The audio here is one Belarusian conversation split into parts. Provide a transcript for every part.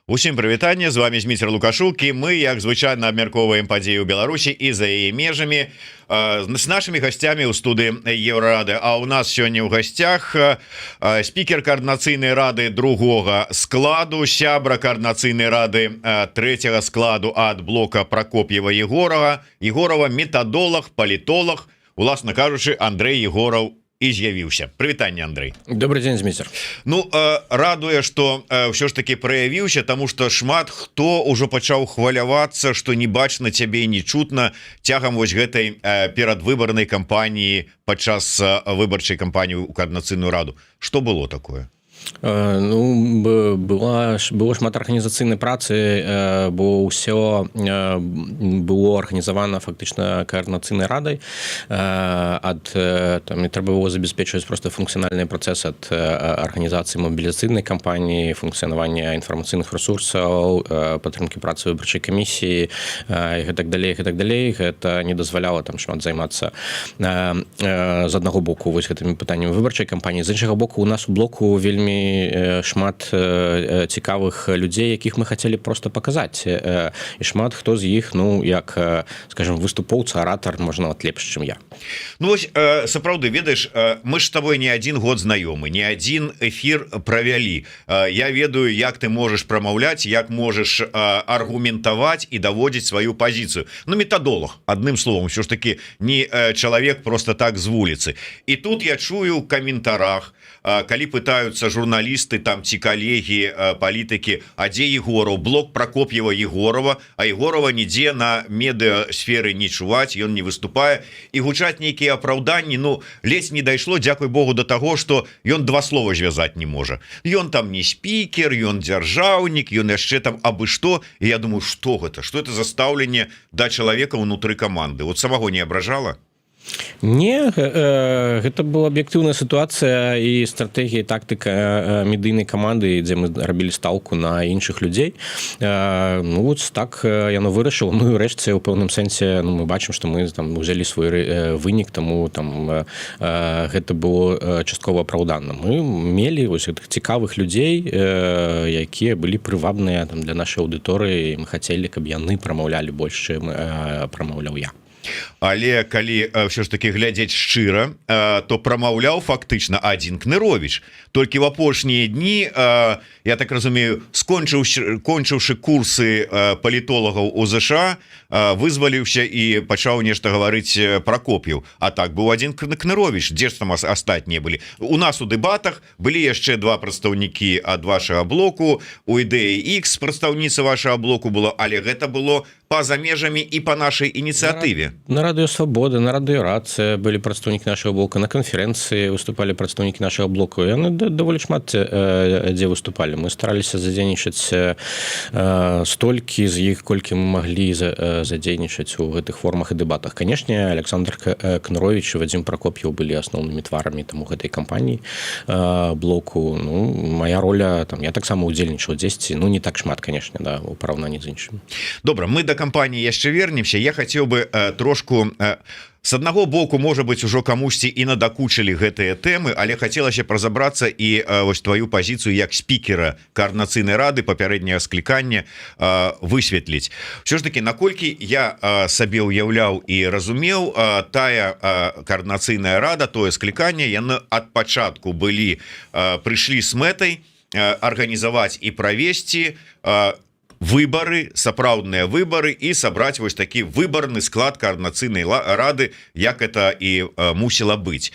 Усім прывітанне, з вами Зміцер Лукашук, і мы, як звычайна, абмяркоўваем падзеі ў Беларусі і за яе межамі з нашымі гасцямі ў студыі Еўрарады. А ў нас сёння ў гасцях спікер Координацыйнай рады другога складу, сябра Координацыйнай рады трэцяга складу ад блока Прокопьева Егорова, метадолог, палітолог, уласна кажучы, Андрей Егоров і з'явіўся. Прывітанне, Андрей. Добрый день, Зміцер. Ну, радуе, што ўсё ж таки праявіўся, таму што шмат хто ўжо пачаў хвалявацца, што не бачна цябе і не чутна цягам вось гэтай перадвыбарнай кампаніі падчас выбарчай кампаніі ў Координацыйную раду. Што было такое? Ну, было шмат арганізацыйнай працы, бо ўсё было арганізавана фактычна Координацыйнай радай. Трэба было забяспечваць просто функцыянальны працэс ад арганізацыі мобілізацыйнай кампаніі, функцыянавання інфармацыйных рэсурсаў, падтрымкі працы выбарчай камісіі і гэтак далей. Гэта не дазваляла там шмат займацца з аднаго боку вось гэтымі пытаннямі выбарчай кампаніі. З іншага боку, у нас у блоку вельмі шмат цікавых людзей, якіх мы хацелі просто паказаць, і шмат хто з іх, ну як, скажем, выступоўца, аратар, можа нават лепш, чым я. Ну вось, сапраўды, ведаеш, мы ж з табой не адзін год знаёмы, не адзін эфір правялі. Я ведаю, як ты можаш прамаўляць, як можаш аргументаваць і даводзіць сваю пазіцыю. Ну, метадолог, адным словом, ўсё ж таки не чалавек просто так з вуліцы. І тут я чую ў каментарах, калі пытаюцца журналісты там ці калегі, палітыкі, а дзе Егоров, блок Прокопьева Егорова, а Егорова нідзе на медыасферы не чуваць, ён не выступае, і гучаць нейкія апраўданні. Ну, ледзь не дайшло, дзякуй Богу, до таго, што ён два слова звязаць не можа. Ён там не спікер, ён дзяржаўнік, ён яшчэ там абы што. І я думаю, што гэта? Што это за стаўленне да чалавека ўнутры каманды? Вот самого не абражала? Не, гэта была аб'ектыўная сітуацыя і стратэгія, тактыка медыйнай каманды, дзе мы рабілі стаўку на іншых людзей. Ну, вот так яно вырашыла. Ну, і рэшце, у пэўным сэнсе, ну, мы бачым, што мы там узялі свой вынік, таму там гэта было часткова апраўдана. Мы мелі вось гэтых цікавых людзей, якія былі прывабныя там для нашай аўдыторыі, і мы хацелі, каб яны прамаўлялі больш, чым прамаўляў я. Але калі ўсё ж таки глядзець шчыра, то прамаўляў фактычна адзін Кныровіч. Толькі в апошнія дні, я так разумею, кончыўшы курсы палітолагаў у ЗША, вызваліўся і пачаў нешта гаварыць Прокоп'еў. А так быў адзін Кныровіч. Дзе ж там астатнія былі? У нас у дэбатах былі яшчэ два прадстаўнікі ад вашага блоку, у ідэі X прадстаўніца вашага блоку было, але гэта было па-за межамі і па нашай ініцыятыве. На радыё Свабода, на радыё Рацыя былі прадстаўнікі нашага блока, на канферэнцыі выступалі прадстаўнікі нашага блоку. Яны даволі шмат дзе выступалі. Мы стараліся задзейнічаць столькі з іх, колькі мы маглі задзейнічаць у гэтых формах і дэбатах. Канешне, Александр Кныровіч і Вадзім Прокоп'еў былі асноўнымі тварамі там у гэтай кампаніі блоку. Ну, моя роля, там, я таксама удзельнічаў дзесьці, ну, не так шмат, канешне, да, у параўнанні з іншымі. Добра, мы да кампаніі яшчэ вернемся. Я хацеў бы трошку с аднаго боку, можа быть, ужо камусьці і надакучылі гэтыя тэмы, але хацелася б разабрацца і вось твою пазіцыю як спікера Координацыйнай рады, папярэдняе скліканне высветліць. Ўсё ж таки, наколькі я сабе ўяўляў і разумеў, тая Координацыйная рада, тое скліканне, яны ад пачатку прыйшлі з мэтай арганізаваць і правесці выборы, сапраўдныя выборы і сабраць вось такі выбарны склад Координацыйнай рады, як это і мусіла быць.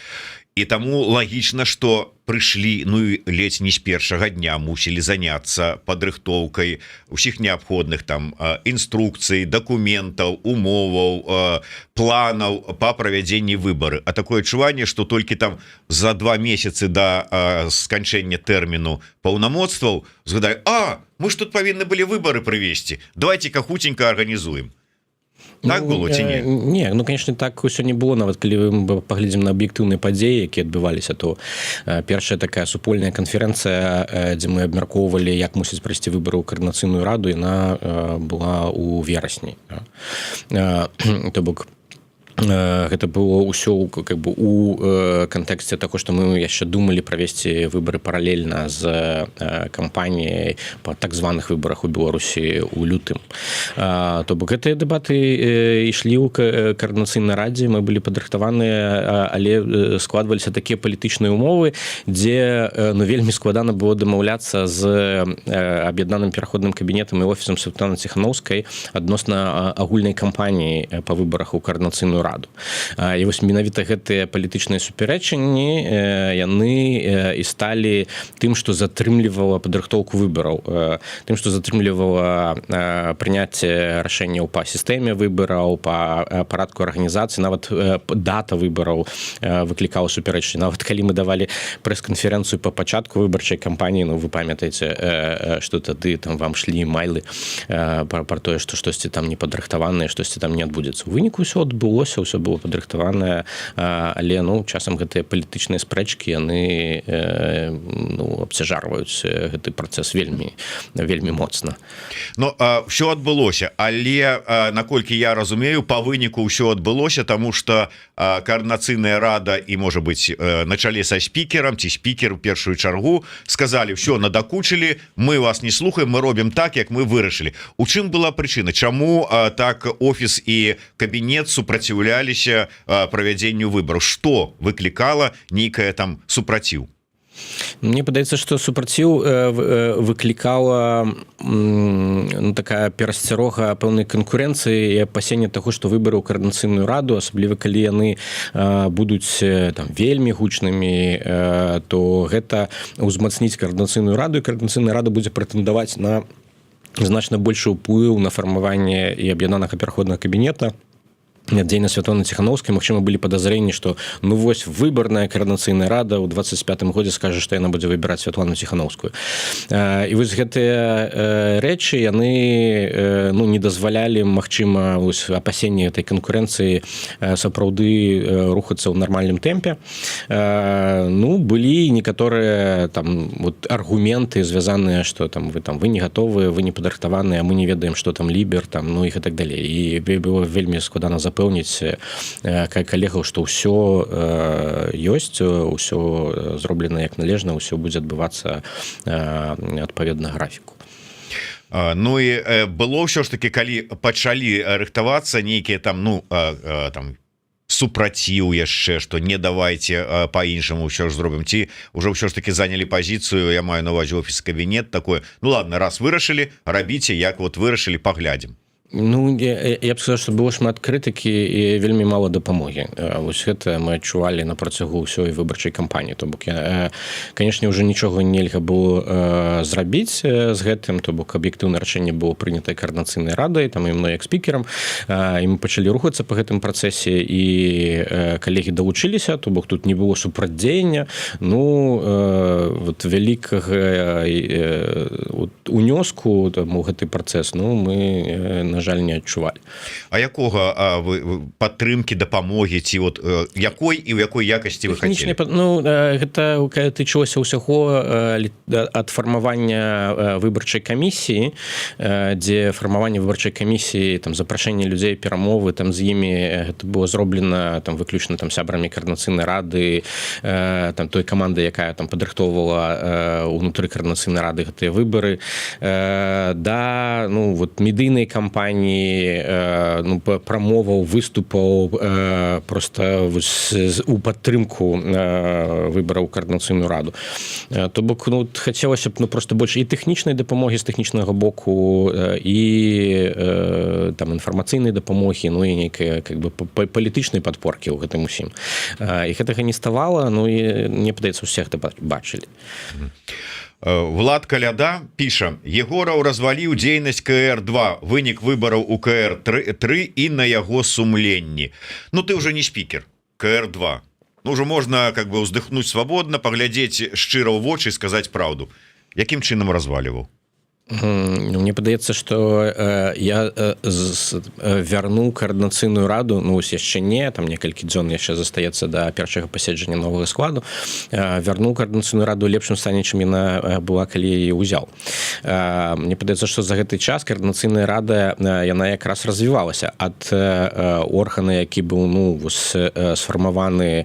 І таму лагічна, што прыйшлі, ну і ледзь не з першага дня мусілі заняцца падрыхтоўкай усіх неабходных там інструкцый, дакументаў, умоваў, планаў па правядзенні выбары. А такое адчуванне, што толькі там за 2 месяцы да сканчэння тэрміну паўнамоцтваў згадаю: мы ж тут павінны былі выбары правесці, давайте-ка хутенька арганізуем. Так было ці не? Не, ну, конечно, так усё не было. Нават калі мы паглядзім на аб'ектыўныя падзеі, якія адбываліся, то першая такая супольная канферэнцыя, дзе мы абмяркоўвалі, як мусіць прайсці выбары ў Координацыйную раду, яна была ў верасні. То бок гэта было ўсё как бы у кантэксце таго, што мы яшчэ думалі правесці выбары паралельна з кампаніяй па так званых выбарах у Беларусі ў лютым. То бок гэтыя дэбаты ішлі ў каардынацыйнай радзе, мы былі падрыхтаваныя, але складваліся такія палітычныя умовы, дзе вельмі складана было дамаўляцца з аб'яднаным пераходным кабінетам і офісам Святланы Ціханаўскай адносна агульнай кампаніі па выбарах у каардынацыйную раду. І вось менавіта гэтыя палітычныя супярэчанні яны і сталі тым, што затрымлівала падрыхтоўку выбараў, тым, што затрымлівала прыняцце рашэнняў па сістэме выбараў, па парадку арганізацыі, нават дата выбараў выклікала супярэчанні. Нават калі мы давалі прэс-канферэнцыю па пачатку выбарчай кампаніі, ну вы памятаеце, што тады там вам шлі майлы пра тое, што штосьці там не падрыхтаванае, штосьці там не адбудзецца. У выніку ўсё адбылося, ўсё было падрыхтаванае, але часам гэтыя палітычныя спрэчкі яны абцяжарваюць гэты працэс вельмі моцна. Ну ўсё адбылося, але наколькі я разумею, па выніку ўсё адбылося, таму што каардынацыйная рада і можа быць на чале са спікерам ці спікер у першую чаргу сказалі: ўсё, надакучылі, мы вас не слухаем, мы робім так, як мы вырашылі. У чым была прычына? Чаму так офіс і кабінет супраціўляліся правядзенню выбараў? Што выклікала нейкае там супраціў? Мне падаецца, што супраціў выклікала такая перасцярога пэўнай канкурэнцыі і апасення таго, што выбары ў каардынацыйную раду, асабліва калі яны будуць там вельмі гучнымі, то гэта ўзмацніць каардынацыйную раду, і каардынацыйная рада будзе прэтэндаваць на значна большы ўплыў на фармаванне і аб'яднанага пераходнага кабінета, дзейнасць Святланы Ціханаўскай. Магчыма, былі падазрэнні, што вось выбарная каардынацыйная рада ў 25-м годзе скажа, што яна будзе выбіраць Святлану Ціханаўскую. І вось гэтыя рэчы яны не дазвалялі, магчыма, апасенні этой канкурэнцыі сапраўды рухацца ў нармальным тэмпе. Былі некаторыя там аргументы звязаныя, што вы не гатовыя, вы не падрыхтаваныя, мы не ведаем, што там лібер, і так далей. І было вельмі складана запэўніць калегаў, што ўсё ёсць, усё зроблена як належна, ўсё будзе адбывацца адпаведна графіку. Ну і было ўсё ж таки, калі пачалі рыхтавацца нейкія там супраціў яшчэ, што не давайте по-іншаму ўсё ж зробім, ці ўжо ўсё ж таки занялі пазіцыю, я маю на ўвазе офіс, кабінет такое: ну ладно, раз вырашылі, рабіце як вырашылі, паглядзім. Я б сказаў, што было шмат крытыкі і вельмі мала дапамогі. Вось гэта мы адчувалі на працягу ўсёй выбарчай кампаніі. То бок, канешне, ўжо нічога нельга было зрабіць з гэтым, то бок аб'ектыўнае рашэнне было прынятае каардынацыйнай радай, там і мной як спікерам, і мы пачалі рухацца па гэтым працэсе, і калегі далучыліся, то бок тут не было супрацьдзеяння, вялікага унёску у гэты працэс, мы, на жаль, не адчувалі. А якога падтрымкі, дапамогі, ці якой і ў якой якасці вы хацелі? Гэта тычылася ўсяго ад фармавання выбарчай камісіі, дзе фармаванне выбарчай камісіі, запрашэнне людзей, перамовы з імі, гэта было зроблена выключна сябрамі каардынацыйнай рады, той каманды, якая падрыхтоўвала ўнутры каардынацыйнай рады гэтыя выбары, да медыйнай кампаніі, прамоваў, выступаў просто у падтрымку выбараў каардынацыйную раду. То бок, хацелася б просто больш і тэхнічнай дапамогі з тэхнічнага боку, і інфармацыйнай дапамогі, і нейкай палітычнай падпоркі ў гэтым усім. І гэтага не ставала, і мне падаецца, усе гэта бачылі. Влад Каляда піша: Егораў разваліў дзейнасць КР2, вынік выбараў у КР3 і на яго сумленні. Ты ўжо не спікер КР2, ўжо можна ўздыхнуць свабодна, паглядзець шчыра ў вочы і сказаць праўду. Якім чынам разваліваў? Мне падаецца, што я вярну каардынацыйную раду, ну ось яшчэ не, там некалькі дзён яшчэ застаецца да першага паседжання новага складу, вярну каардынацыйную раду ў лепшым стане, чым яна была, калі яе ўзяў. Мне падаецца, што за гэты час каардынацыйная рада яна якраз развівалася ад органа, які быў сфармаваны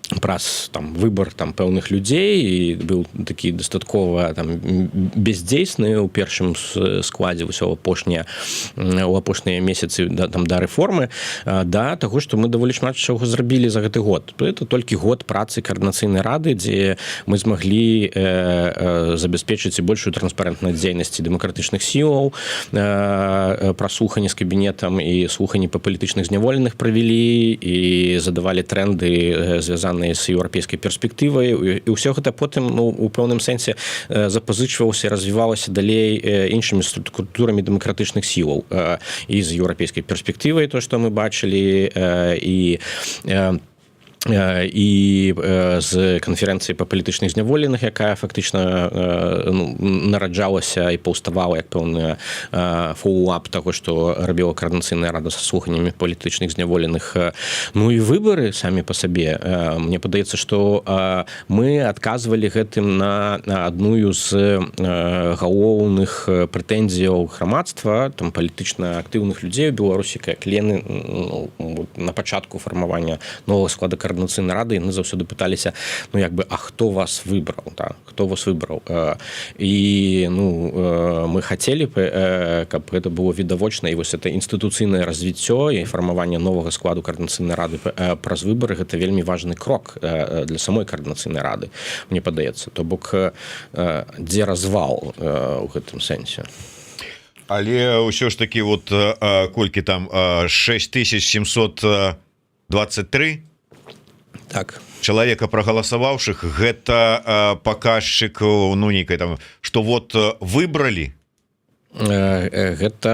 праз там выбор там пэўных людзей і быў такі дастаткова там бездзейсны ў першым складзе ўсё апошнія месяцы там да рэформы, да таго, што мы даволі шмат чаго зрабілі за гэты год. Это толькі год працы каардынацыйнай рады, дзе мы змаглі забяспечыць і большую транспарэнтнасць дзейнасці дэмакратычных сілаў, праслуханне з кабінетам і слуханні па палітычных зняволеных правялі і задавалі тренды звязаныя з еўрапейскай перспектывай, і ўсё гэта потым у пэўным сэнсе запазычвалася і развівалася далей іншымі структурамі дэмакратычных сілаў і з еўрапейскай перспектывай, то, што мы бачылі, і з канферэнцыі па палітычных зняволеных, якая фактычна нараджалася і паўставала як пэўны фоллоуап таго, што рабіла каардынацыйная рада са слуханнямі палітычных зняволеных. Ну і выбары самі па сабе. Мне падаецца, што мы адказвалі гэтым на адную з галоўных прэтэнзіяў грамадства, там палітычна актыўных людзей у Беларусі, як Лены на пачатку фармавання новага склада каардынацыйнай рады, яны заўсёды пыталіся, а хто вас выбраў, да? Хто вас выбраў? І мы хацелі, каб гэта было відавочна, і вось это інстытуцыйнае развіццё і фармаванне новага складу каардынацыйнай рады праз выбары, гэта вельмі важны крок для самой каардынацыйнай рады, мне падаецца. То бок, дзе развал у гэтым сэнсе? Але ўсё ж такі колькі там 6723 так чалавека прагаласаваўшых, гэта паказчык нейкай там, што выбралі. Гэта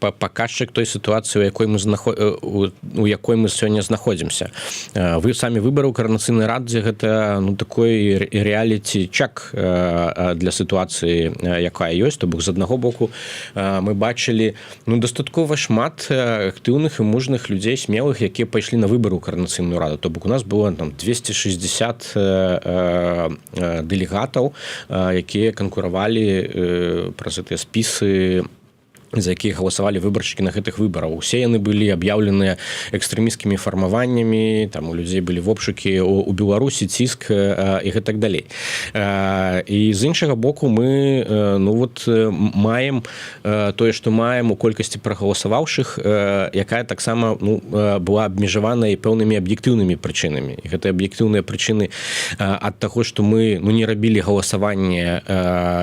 паказчык той сітуацыі, у якой мы сёння знаходзімся. Вы самі выбары ў каардынацыйнай радзе, гэта такой реаліці-чек для сітуацыі, якая ёсць. То бок, з аднаго боку мы бачылі дастаткова шмат актыўных і мужных людзей, смелых, якія пайшлі на выбары ў каардынацыйную раду. То бок, у нас было там 260 дэлегатаў, якія канкуравалі праз гэтыя спісы, за якія галасавалі выбаршчыкі на гэтых выбарах. Усе яны былі аб'яўленыя экстрэмісцкімі фармаваннямі, там у людзей былі вобшукі у Беларусі, ціск і гэтак далей. І з іншага боку мы маем тое, што маем у колькасці прагаласаваўшых, якая таксама была абмежавана і пэўнымі аб'ектыўнымі прычынамі. І гэтыя аб'ектыўныя прычыны ад таго, што мы не рабілі галасаванне,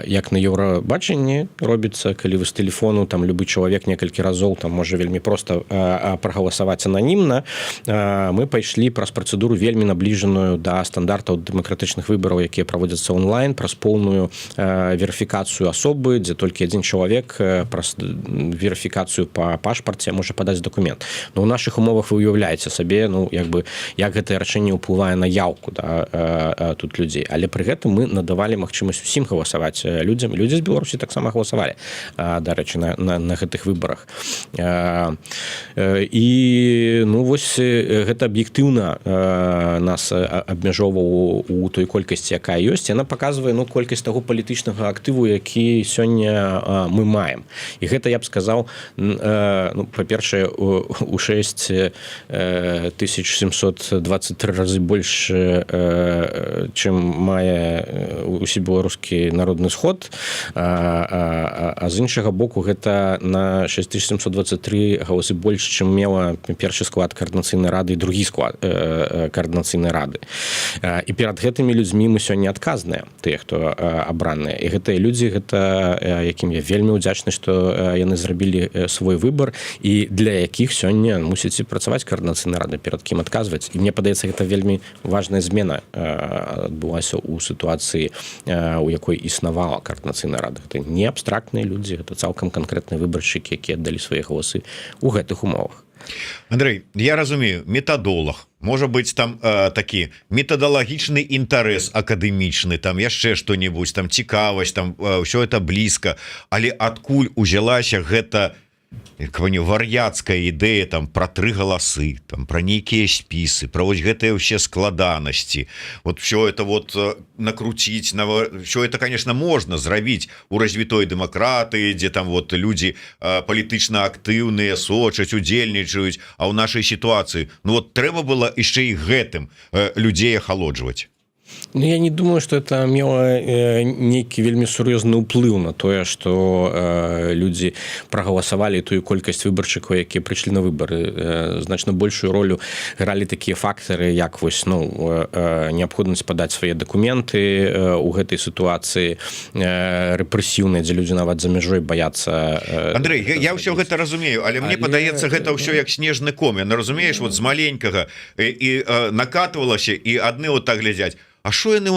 як на Еўрабачанні робіцца, калі вы з тэлефону там любы чалавек некалькі разоў там можа вельмі проста прагаласаваць ананімна. Мы пайшлі праз працэдуру вельмі набліжаную да стандартаў дэмакратычных выбараў, якія праводзяцца онлайн, праз поўную верыфікацыю асобы, дзе толькі адзін чалавек праз верыфікацыю па пашпарце можа падаць дакумент. У нашых умовах вы уяўляеце сабе, як гэтае рашэнне ўплывае на яўку тут людзей. Але пры гэтым мы надавалі магчымасць усім галасаваць людзям. Людзі з Беларусі таксама галасавалі, дарэчы, на гэтых выбарах. І вось гэта аб'ектыўна нас абмяжоўваў у той колькасці, якая ёсць. Яна паказвае колькасць таго палітычнага актыву, які сёння мы маем. І гэта, я б сказаў, па-першае, у 6723 разы больш, чым мае усебеларускі народны сход. А з іншага боку, гэта на 6723 галасы больш, чым мела першы склад каардынацыйнай рады і другі склад каардынацыйнай рады. І перад гэтымі людзьмі мы сёння адказныя, тыя, хто абраныя. І гэтыя людзі, якім я вельмі ўдзячны, што яны зрабілі свой выбар і для якіх сёння мусіць працаваць каардынацыйная рада, перад кім адказваць. І мне падаецца, гэта вельмі важная змена адбылася ў сітуацыі, у якой існавала каардынацыйная рада. Гэта не абстрактныя людзі, гэта цалкам канкрэтна канкрэтныя выбаршчыкі, якія аддалі свае галасы у гэтых умовах. Андрей, я разумею, метадолог, можа быць там такі метадалагічны інтарэс акадэмічны, там яшчэ што-небудзь, там цікавасць, там ўсё это блізка, але адкуль узялася гэта вар'яцкая ідэя там про 3 галасы, там про нейкія спісы, про вось гэтыя ўсе складанасці, вот все это вот накруціць, все это, конечно, можна зрабіць у развітой дэмакратыі, дзе там вот людзі палітычна актыўныя, сочаць, удзельнічаюць, а ў нашай сітуацыі ну вот трэба было яшчэ і гэтым людзей ахалоджваць. Ну, я не думаю, что это мела нейкі вельмі сур'ёзны ўплыў на тое, што людзі прагаласавалі тую колькасць выбаршчыкаў, якія прыйшлі на выбары. Значна большую ролю гралі такія фактары, як вось неабходнасць падаць свае дакументы у гэтай сітуацыі рэпрэсіўнай, дзе людзі нават за мяжой баяцца. Андрей, я ўсё гэта разумею, але мне падаецца гэта ўсё як снежны ком. Я разумееш, вот з маленькага і накатывалася, і адны вот так глядзяць. А што яны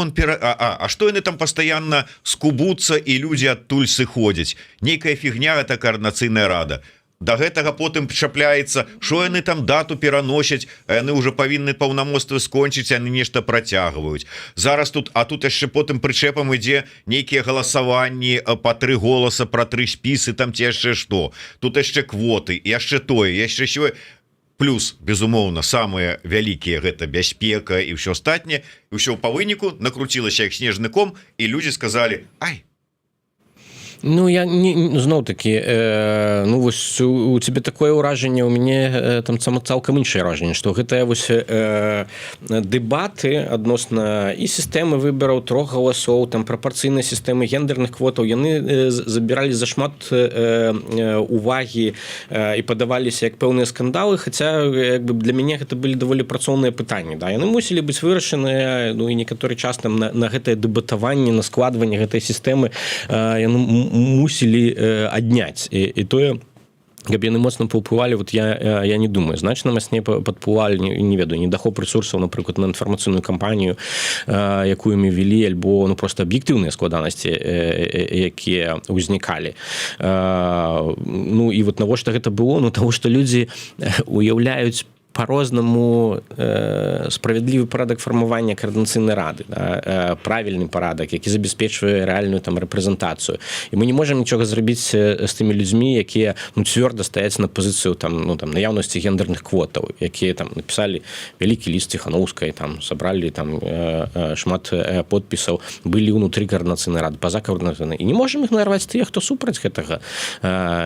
што яны там пастаянна скубуцца і людзі адтуль сыходзяць? Нейкая фігня, гэта коордынацыйная рада. Да гэтага потым чапляецца, што яны там дату пераносяць, яны ўжо павінны паўнамоцтвы скончыць, яны нешта працягваюць. Зараз тут яшчэ потым прычэпам ідзе нейкія галасаванні па 3 голаса, пра 3 спісы, там ці яшчэ што. Тут яшчэ квоты, яшчэ тое, яшчэ сёе. Плюс, безумоўна, самыя вялікія гэта бяспека і ўсё астатняе, і ўсё па выніку накруцілася як снежны ком, і людзі сказалі: ай. Ну, я зноў-такі, ну, вось у цябе такое ўражанне, у мяне там цалкам іншае ўражанне, што гэтыя вось дэбаты адносна і сістэмы выбараў 3 галасоў, там прапарцыйнай сістэмы гендерных квотаў, яны забіралі зашмат увагі і падаваліся як пэўныя скандалы, хаця як бы для мяне гэта былі даволі працоўныя пытанні, да, яны мусілі быць вырашаныя, ну, і некаторы час там на гэтае дэбатаванне, на складванне гэтай сістэмы яны мусілі адняць і тое, каб яны моцна паўплывалі, вот я не думаю, значна мацней падплывалі, не ведаю, недахоп рэсурсаў, напрыклад, на інфармацыйную кампанію, якую мы вялі, альбо ну просто аб'ектыўныя складанасці, якія ўзнікалі. Ну і вот навошта гэта было? Ну таго, што людзі уяўляюць по-рознаму справядлівы парадак фармавання коордынацыйнай рады, да, правільны парадак, які забяспечвае рэальную там рэпрэзентацыю. І мы не можам нічога зрабіць з тымі людзьмі, якія ну, цвёрда стаяць на пазіцыю там, ну, там, наяўнасці гендерных квотаў, якія там напісалі вялікі ліст Ціханаўскай, там сабралі там шмат подпісаў, былі ўнутры коордынацыйнай рады, па-за коордынацыйнай. І не можам ігнараваць тыя, хто супраць гэтага.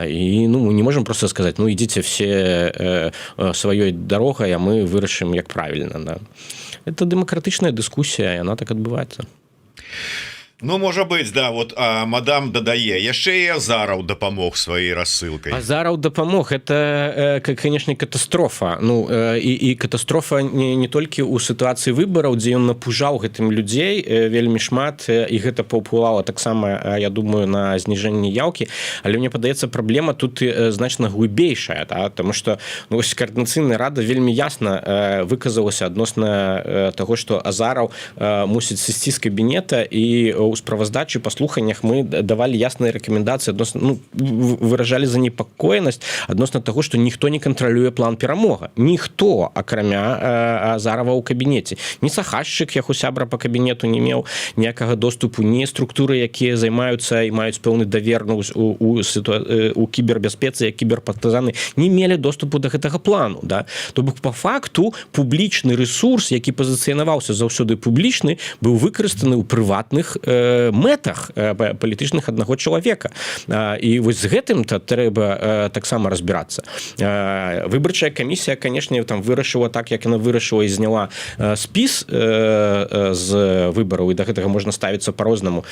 І ну, мы не можам проста сказаць: ну ідзіце все сваёй дарогай, а мы вырашым як правільна, да. Это дэмакратычная дыскусія, яна так адбываецца. Ну, можа быць, да, вот мадам дадае, яшчэ і Азараў дапамог сваёй рассылкай. Азараў дапамог, это, конечно, катастрофа. Ну, і катастрофа не толькі ў сітуацыі выбараў, дзе ён напужаў гэтым людзей вельмі шмат, і гэта паўплывала таксама, я думаю, на зніжэнне яўкі, але мне падаецца, праблема тут значна глыбейшая, да, таму што ну, коордынацыйная рада вельмі ясна выказалася адносна таго, што Азараў мусіць сысці з кабінета, і у справаздачы па слуханнях мы давалі ясныя рэкамендацыі адносна, ну, выражалі занепакоенасць адносна таго, што ніхто не кантралюе план перамога. Ніхто, акрамя Азарава ў кабінеце. Ні Сахашчык, як у сябра па кабінету, не меў ніякага доступу, ні структуры, якія займаюцца і маюць пэўны давер у кібербяспецы, як кіберпартызаны, не мелі доступу да гэтага плану. Да? То бок, па факту, публічны ресурс, які пазіцыянаваўся заўсёды публічны, быў выкарыстаны ў прыватных мэтах палітычных аднаго чалавека. І вось з гэтым-то трэба таксама разбірацца. Выбарчая камісія, канешне, там вырашыла так, як яна вырашыла і зняла спіс з выбараў, і да гэтага можна ставіцца па-рознаму.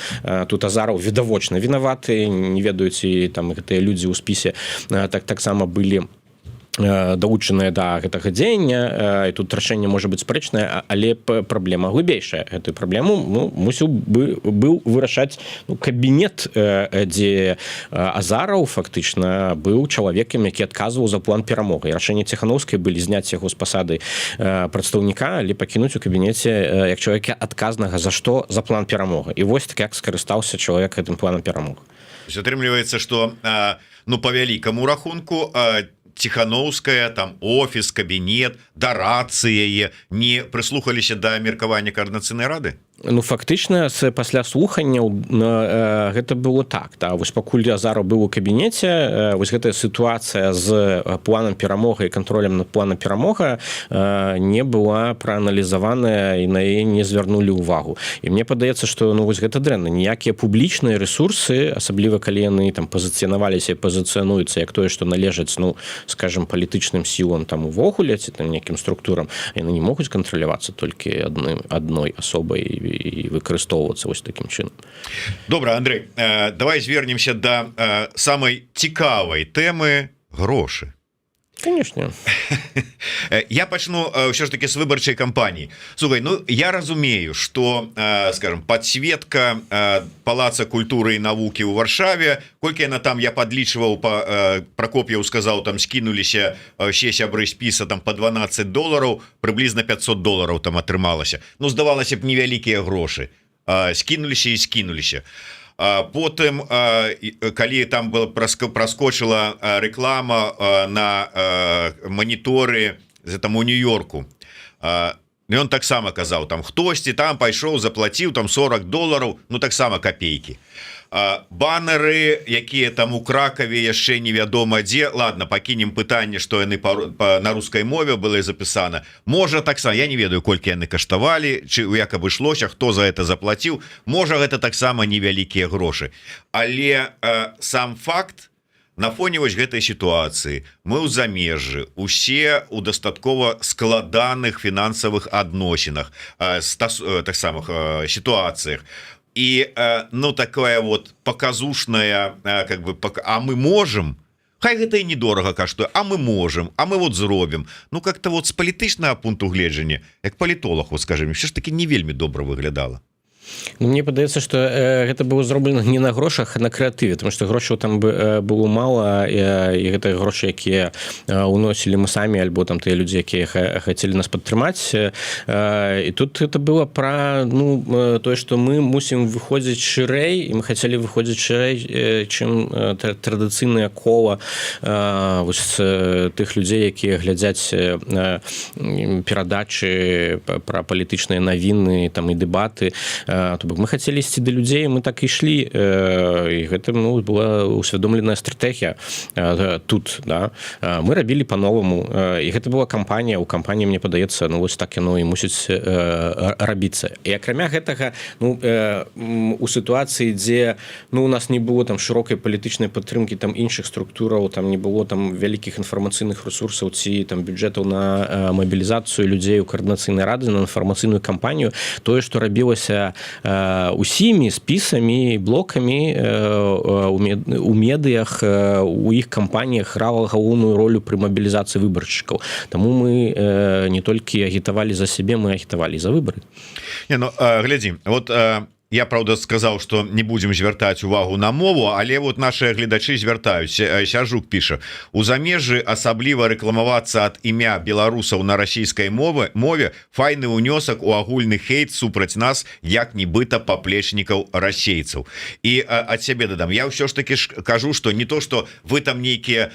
Тут Азараў відавочна вінаваты, не ведаюць, і там гэтыя людзі ў спісе таксама былі далучаныя да гэтага дзеяння, і тут рашэнне можа быць спрэчнае, але праблема глыбейшая. Гэтую праблему ну, мусіў быў вырашаць ну, кабінет, дзе Азараў фактычна быў чалавекам, які адказваў за план перамоги. І рашэнне Ціханаўскай былі зняць яго з пасады прадстаўніка, але пакінуць у кабінеце як чалавека адказнага за што? За план перамоги. І вось так як скарыстаўся чалавек гэтым планам перамоги. Атрымліваецца, што ну по вялікаму рахунку Ціхановская, там офіс, кабінет, да рацыі не прыслухаліся да меркавання Координацыйнай рады? Ну фактычна пасля слухання гэта было так, да? Вось пакуль Азаров быў у кабінеце, вось гэтая сітуацыя з планам перамога і кантролем над планам перамога не была прааналізаваная і на яе не звярнулі ўвагу. І мне падаецца, што ну вось гэта дрэнна, ніякія публічныя рэсурсы, асабліва калі яны там пазіцыянаваліся і пазіцыянуюцца як тое, што належаць, ну скажем, палітычным сілам там увогуле ці там нейкім структурам, яны не могуць кантралявацца толькі адной асобай і выкарыстоўвацца вось такім чынам. Добра, Андрей, давай звернемся да самай цікавай тэмы грошы. Конечно. Я пачну ўсё ж таки з выбарчай кампаніі. Слухай, ну я разумею, што, скажем, подсветка Палаца культуры і навукі ў Варшаве, колькі яна там, я падлічваў, Прокоп'еў сказаў, там скінуліся все сябры спіса там по $12, прыблізна $500 там атрымалася. Ну, здавалася б, невялікія грошы. Скінуліся і скінуліся. Потым, калі там праскочыла рэклама на маніторы там у Нью-Йорку, ён таксама казаў, там хтосьці там пайшоў, заплаціў там $40, ну таксама копейкі. Баннеры, якія там у Кракаве яшчэ невядома дзе, ладно, пакінем пытанне, што яны на рускай мове было запісана. Можа таксама, я не ведаю, колькі яны каштавалі, ці як абышлося, хто за гэта заплаціў, можа гэта таксама невялікія грошы. Але сам факт, на фоне вось гэтай сітуацыі мы ў замежжы, усе ў дастаткова складаных фінансавых адносінах, так самых сітуацыях, і ну такая вот показушная, как бы, а мы можем, хай гэта і недорага каштуе, а мы можем, а мы вот зробім. Ну как-то вот з палітычнага пункту гледжання, як палітолог, вот скажем, все ж таки не вельмі добра выглядала. Ну, мне падаецца, што гэта было зроблена не на грошах, а на крэатыве, тому што грошаў там было мала, і гэта грошы, якія уносілі мы самі, альбо там тыя людзі, якія хацелі нас падтрымаць. І тут это было пра, ну, тое, што мы мусім выходзіць шырэй, і мы хацелі выходзіць шырэй, чым традыцыйнае кола вось тых людзей, якія глядзяць перадачы пра палітычныя навіны там і дэбаты. То бок мы хацелі ісці да людзей, мы так ішлі, і гэта, ну, была усвядомленая стратэгія тут, да. Мы рабілі па-новаму, і гэта была кампанія, у кампаніі, мне падаецца, ну вось так яно і мусіць рабіцца. І акрамя гэтага, ну, у сітуацыі, дзе, ну, у нас не было там шырокай палітычнай падтрымкі там іншых структураў, там не было там вялікіх інфармацыйных рэсурсаў ці там бюджэтаў на мабілізацыю людзей у Координацыйнай рады, на інфармацыйную кампанію, тое, што рабілася усімі спісамі, блокамі у медыях, у іх кампаніях грала галоўную ролю пры мабілізацыі выбаршчыкаў. Таму мы не толькі агітавалі за сябе, мы агітавалі за выбары. Не, ну, глядзі, вот я, правда, сказаў, што не будзем звяртаць увагу на мову, але вот наши гледачы звяртаюцца. Сяжук піша: у замежжы асабліва рэкламавацца ад імя беларусаў на расійскай мове файны ўнёсак у агульны хейт супраць нас, як нібыта паплечнікаў расейцаў. І ад сябе дадам, я ўсё ж таки кажу, што не то, што вы там нейкія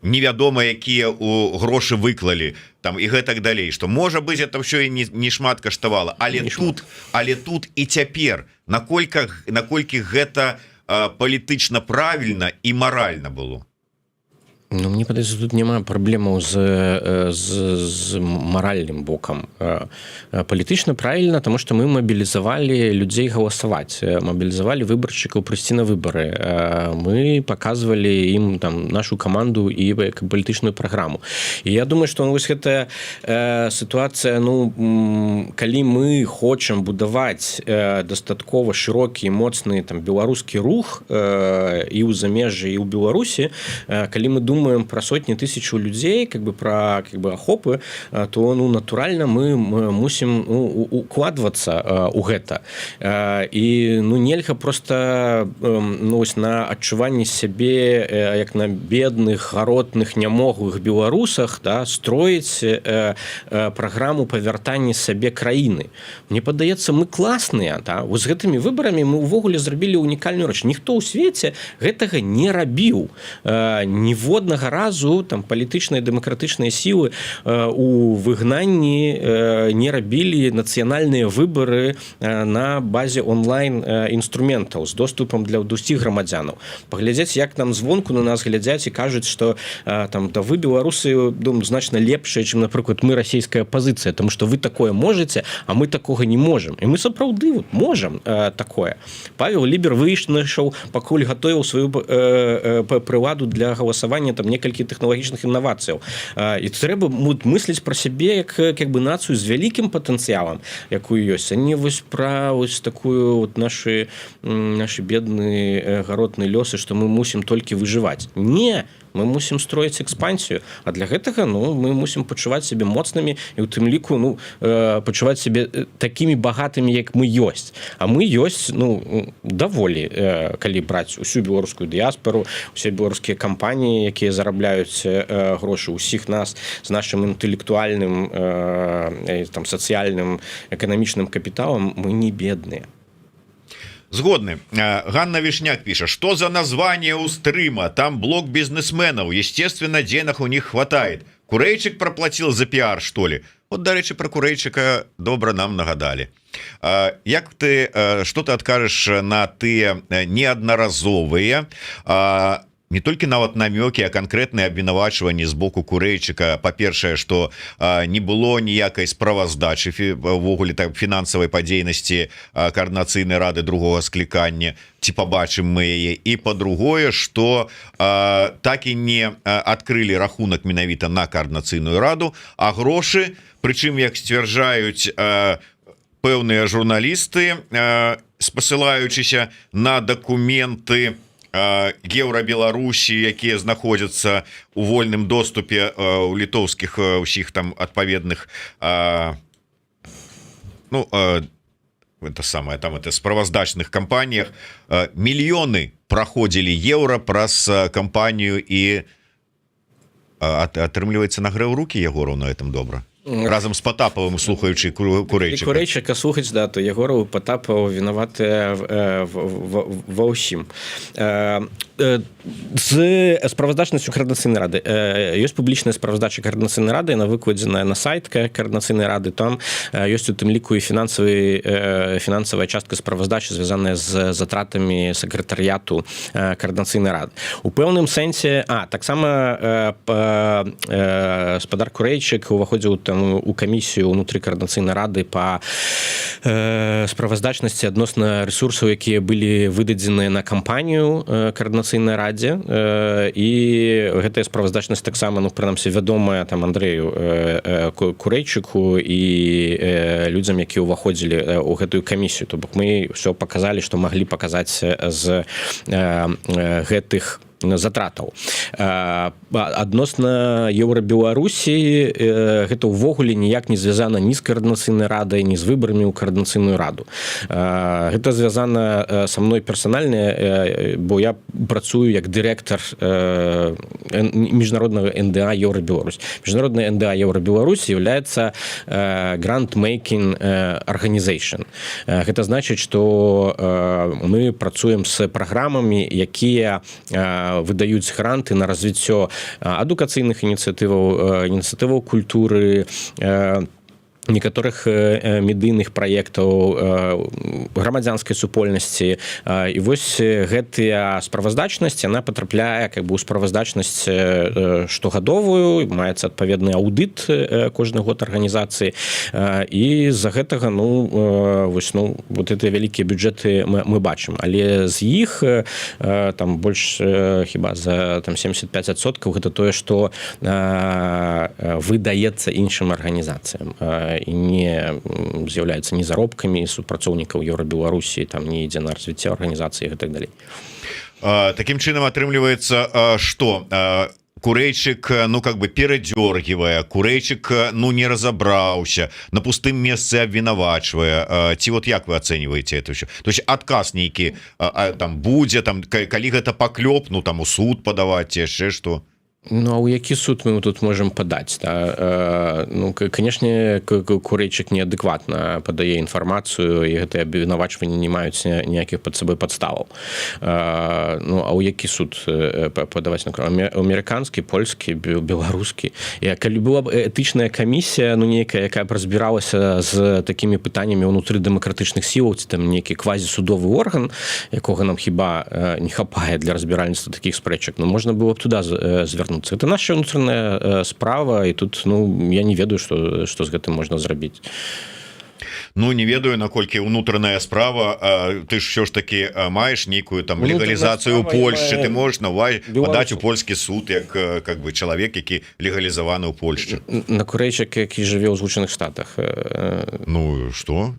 невядома якія у грошы выклалі там і гэтак далей, што можа быць это ўсё і не шмат каштавала, але тут і цяпер наколькі гэта палітычна правільна і маральна было. Ну, мне падаецца, тут няма праблемаў з маральным бокам. Палітычна правільна, таму што мы мабілізавалі людзей галасаваць, мабілізавалі выбаршчыкаў прыйсці на выбары. Мы паказвалі ім там нашу каманду і палітычную праграму. І я думаю, што вось гэтая сітуацыя, ну, калі мы хочам будаваць дастаткова шырокі і моцны там беларускі рух і ў замежжы, і ў Беларусі, калі мы думаем, думаем про сотни тысяч людей, как бы про как бы ахопы, то ну натуральна мы мусім укладвацца у гэта. І ну нельга просто ну, ось на адчуванні сябе як на бедных гаротных нямоглых беларусах, да, строіць праграму павяртання сабе краіны. Мне падаецца, мы класныя, да? З гэтымі выбарамі мы ўвогуле зрабілі унікальную рэч. Ніхто ў свеце гэтага не рабіў. Ніводнага разу там палітычныя дэмакратычныя сілы у выгнанні не рабілі нацыянальныя выбары на базе онлайн-інструментаў з доступам для ўсіх грамадзянаў. Паглядзець, як нам звонку на нас глядзяць і кажуць, што там, да вы, беларусы, думаю, значна лепшыя, чым, напрыклад, мы расійская апазіцыя, тому што вы такое можаце, а мы такога не можам. І мы сапраўды вот, можам такое. Павел Лібер выйшаў, пакуль гатовіў сваю прыладу для галасавання там некалькі тэхналагічных інавацыяў. І трэба мысліць пра сябе як бы нацыю з вялікім патэнцыялам, якую ёсць, а не вось пра вось такую вот нашы бедныя гаротныя лёсы, што мы мусім толькі выжываць. Не, мы мусім строіць экспансію, а для гэтага ну, мы мусім пачуваць сябе моцнымі і ў тым ліку ну, пачуваць сябе такімі багатымі, як мы ёсць. А мы ёсць ну, даволі, калі браць усю беларускую дыяспору, усе беларускія кампаніі, якія зарабляюць грошы ўсіх нас з нашым інтэлектуальным, там, сацыяльным, эканамічным капіталам, мы не бедныя. Згодны. Ганна Вишняк пишет, что за название у стрима? Там блок бизнесменов. Естественно, денег у них хватает. Курейчик проплатил за пиар, что ли? Вот, до речи, про Курейчика добро нам нагадали. Як ты, что ты откажешь на ты неодноразовые не толькі нават намёкі, а канкрэтныя абвінавачванні з боку Курейчыка. Па-першае, што не было ніякай справаздачы ўвогуле так фінансавай падзейнасці каардынацыйнай рады другога склікання, ці пабачым мы яе. І па-другое, што так і не адкрылі рахунак менавіта на каардынацыйную раду, а грошы, прычым, як сцвярджаюць пэўныя журналісты, спасылаючыся на дакументы Еўрабеларусі, якія знаходзяцца у вольным доступе у літоўскіх усіх там адпаведных ну это самое там это справаздачных кампаніях мільёны праходзілі еўра праз кампанію і атрымліваецца нагрэў рукі Егору на этом добра. Разом з Потаповым, слухаючи Курейчика. Курейчика слухаць, да, то Егоров Потапова вінаватыя ва ўсім. З справаздачнасцю каардынацыйнай рады. Ёсць публічная справаздача каардынацыйнай рады, яна выкладзеная на сайт каардынацыйнай рады. Там ёсць у тым ліку і фінансавая частка справаздачы, звязаная з затратамі сакратарыяту каардынацыйнай рады. У пэўным сэнсе, таксама спадар Курейчык уваходзіў у камісію ўнутры каардынацыйнай рады па справаздачнасці адносна рэсурсаў, якія былі выдадзеныя на кампанію каардынацыйнай радзе, і гэтая справаздачнасць таксама, ну, прынамсі, вядомая там Андрэю Курейчыку і людзям, якія ўваходзілі ў гэтую камісію. То бок мы ўсё паказалі, што маглі паказаць з гэтых затратаў. Адносна Еўрабеларусі гэта ўвогуле ніяк не звязана ні з каардынацыйнай радай, ні з выбарамі ў каардынацыйную раду. Гэта звязана са мной персанальна, бо я працую як дырэктар міжнароднага НДА Еўрабеларусь. Міжнародная НДА Еўрабеларусь является Grant Making Organization. Гэта значыць, што мы працуем з праграмамі, якія выдаюць гранты на развіццё адукацыйных ініцыятываў культуры, некаторых медыйных праектаў, грамадзянскай супольнасці. І вось гэтая справаздачнасць, яна патрапляе как бы ў справаздачнасць штогадовую, маецца адпаведны аўдыт кожны год арганізацыі. І з-за гэтага, вось, вот гэтыя вялікія бюджэты мы бачым. Але з іх там больш хіба за 75% гэта тое, што выдаецца іншым арганізацыям і не з'яўляецца ні заробкамі супрацоўнікаў Еўрабеларусі, там не ідзе на развіццё арганізацыі і так далей. Такім чынам атрымліваецца, што Курэйчык ну как бы перадёргивае, Курэйчык ну не разабраўся, на пустым месцы абвінавачвае. Ці вот як вы ацэньваеце это ўсё? То есть адказ нейкі там будзе, там калі гэта паклёп, ну там у суд падаваць, яшчэ што? Ну, а ў які суд мы тут можем падаць? Да? Ну, канешне, Курэйчык неадэкватна падае інфармацыю, і гэтыя абвінавачванні не маюць ніякіх пад сабой падставаў. Ну, а ў які суд падаваць? Амерыканскі, польскі, беларускі? Калі была б этычная камісія, ну, нейкая, якая б разбіралася з такімі пытаннямі ўнутры дэмакратычных сілаў, ці там нейкі квазісудовы орган, якога нам хіба не хапае для разбіральніцтва такіх спрэчак, ну, можна было б туды звярнуцца. Это наша ўнутраная справа, і тут ну я не ведаю, што з гэтым можна зрабіць. Ну не ведаю, наколькі ўнутраная справа. Ты ж ўсё ж таки маеш нейкую там легалізацыю ў Польшчы, ты можаш падаць у польскі суд як как бы чалавек, які легалізаваны ў Польшчы. На Курэйчык, які жыве ў Злучаных Штатах. Ну што?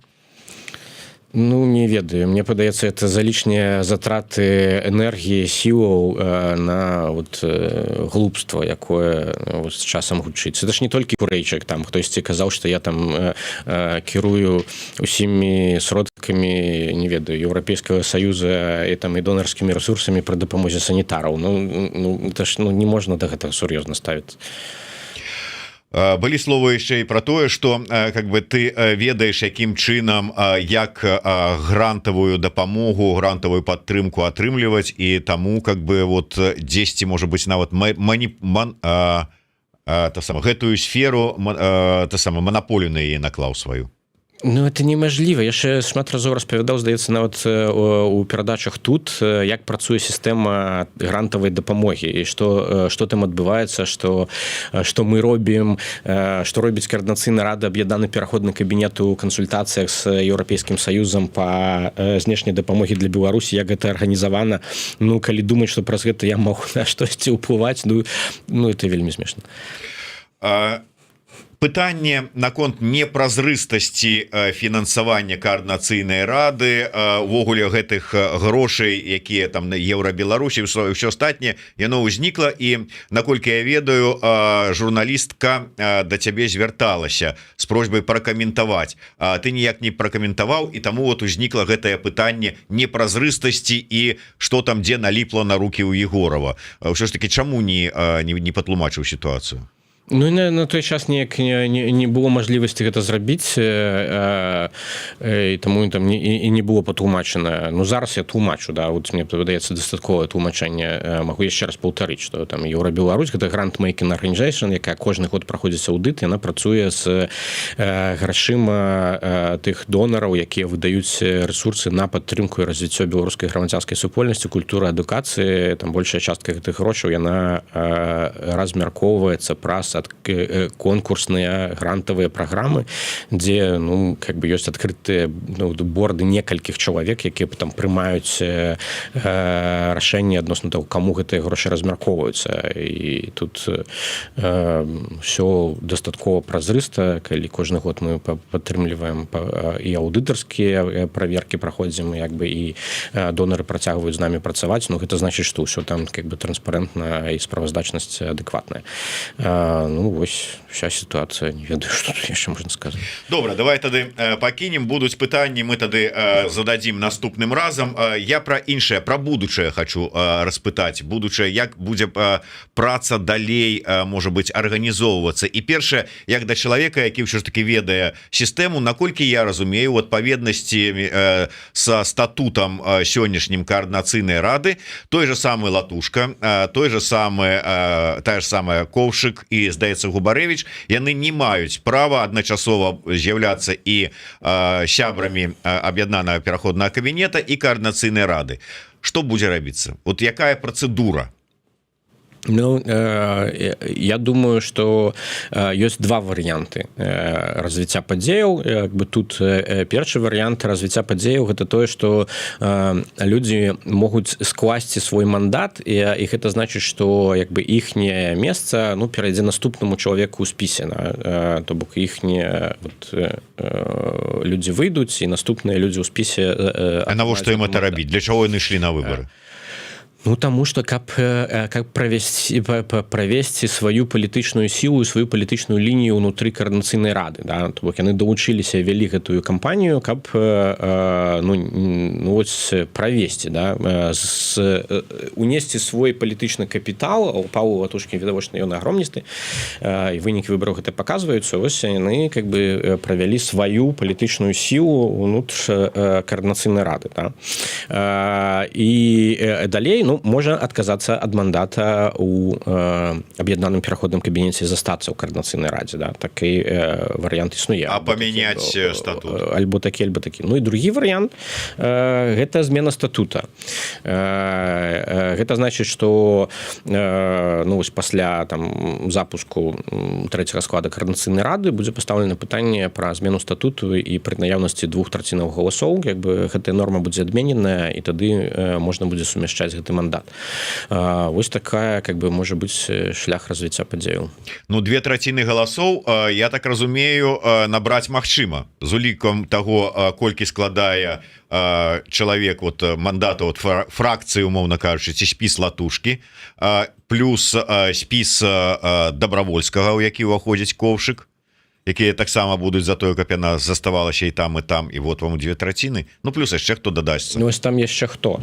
Ну, не ведаю. Мне падаецца, это за лішнія затраты энергіі, сілаў на вот, глупства, якое вот, з часам гучыць. Это ж не толькі Курэйчык. Там хтосьці казаў, што я там кірую усімі сродкамі, не ведаю, Еўрапейскага Саюза і там і донарскімі рэсурсамі пры дапамозе санітараў. Ну, это ж ну, не можна да гэтага сур'ёзна ставіць. Былі словы яшчэ і пра тое, што как бы ты ведаеш, якім чынам як грантавую дапамогу, грантавую падтрымку атрымліваць, і таму как бы вот дзесьці можа быць нават гэтую сферу манаполію на яе наклаў сваю. Ну, это немажліва. Я яшчэ шмат разоў распавядаў, здаецца, нават у перадачах тут, як працуе сістэма грантавай дапамогі і што там адбываецца, што мы робім, што робіць каардынацыйная рада, аб'яднаны пераходны кабінет у кансультацыях з Еўрапейскім Саюзам па знешняй дапамогі для Беларусі, як гэта арганізавана. Ну, калі думаць, што праз гэта я магу на штосьці ўплываць, ну это вельмі смешна. Пытанне наконт непразрыстасці фінансавання каардынацыйнай рады, увогуле гэтых грошай, якія там на Еўра-Беларусі, ўсё астатняе, яно ўзнікла, і наколькі я ведаю, журналістка да цябе звярталася з просьбай пракаментаваць. Ты ніяк не пракаментаваў, і таму вот узнікла гэтае пытанне непразрыстасці і што там дзе наліпла на рукі ў Егорова. Ўсё ж таки, чаму не патлумачыў сітуацыю? Ну, на той час неяк не было мажлівасці гэта зрабіць, і таму там і не было патлумачана. Ну, зараз я тлумачу, да, вот мне падаецца дастатковае тлумачэнне. Магу яшчэ раз паўтарыць, што там Еўра-Беларусь, гэта Grant-Making Organization, якая кожны год праходзіць аўдыт, яна працуе з грашыма тых донараў, якія выдаюць рэсурсы на падтрымку і развіццё беларускай грамадзянскай супольнасці, культуры, адукацыі. Там большая частка гэтых грошаў, яна размяркоўваецца праз конкурсныя грантавыя праграмы, дзе ну как бы ёсць адкрытыя борды некалькіх чалавек, якія там прымаюць рашэнні адносна того, каму гэтыя грошы размяркоўваюцца. І тут ўсё дастаткова празрыста, калі кожны год мы падтрымліваем і аўдытарскія праверкі праходзім, як бы і донары працягваюць з намі працаваць. Ну гэта значыць, што ўсё там как бы транспарэнтна і справаздачнасць адэкватная. Ну, вось вся ситуация, не ведаю, что тут яшчэ можна сказаць. Добра, давай тады пакінем, будуць пытанні, мы тады зададзім наступным разам. Я пра іншае, пра будучае хочу распытаць. Будучае, як будзе праца далей, можа быць, арганізоўвацца. І першае, як да чалавека, які ўсё ж таки ведае сістэму, наколькі я разумею, у адпаведнасці са статутам сённяшнім каардынацыйнай рады, той же самы Латушка, тая же самая Ковшык і, здаецца, Губарэвіч, яны не маюць права адначасова з'яўляцца і сябрамі аб'яднанага пераходнага кабінета і каардынацыйнай рады. Што будзе рабіцца? Вот якая працэдура? Ну, я думаю, что есть два варианты развіцця падзеяў. Як бы тут першы варыянт развіцця падзеяў гэта тое, што людзі могуць скласці свой мандат, і гэта значыць, што як бы іхняе месца ну перайдзе наступнаму чалавеку ў спісе, то бок іхнія людзі выйдуць і наступныя людзі ў спісе. А навошта ім это рабіць? Для чаго яны ішлі на выбары? Ну таму что каб правесці сваю палітычную сілу, сваю палітычную лінію ўнутры каардынацыйнай рады, да? То бок яны далучыліся, вялі гэтую кампанію, каб правесці, да? Унесці свой палітычны капітал. У Павла Латушкі відавочна ён агромністы, і вынікі выбараў гэта паказваюцца. Вось яны как бы правялі сваю палітычную сілу ўнутр каардынацыйнай рады, да? І далей можа адказацца ад мандата у аб'яднаным пераходным кабінеце, застацца ў каардынацыйнай радзе, да? Такі варыянт існуе. А памяняць статут? Альбо такі. Ну і другі варыянт гэта змена статута. Гэта значыць, што пасля запуску трэцяга склада каардынацыйнай рады будзе пастаўлена пытанне пра змену статуту, і пры наяўнасці 2/3 галасоў гэтая норма будзе адмененая, і тады можна будзе сумяшчаць гэты мандат. Вось такая, как бы, можа быць шлях развіцця падзеяў. Ну, 2/3 галасоў, я так разумею, набраць магчыма з улікам таго, колькі складае чалавек мандата фракцыі, умоўна кажучы, ці спіс Латушкі, плюс спіс Дабравольскага, у які ўваходзіць Ковшык, якія таксама будуць за тое, каб яна заставалася і там, і вот вам 2/3. Ну, плюс яшчэ хто дадасся? Ну, ось там яшчэ хто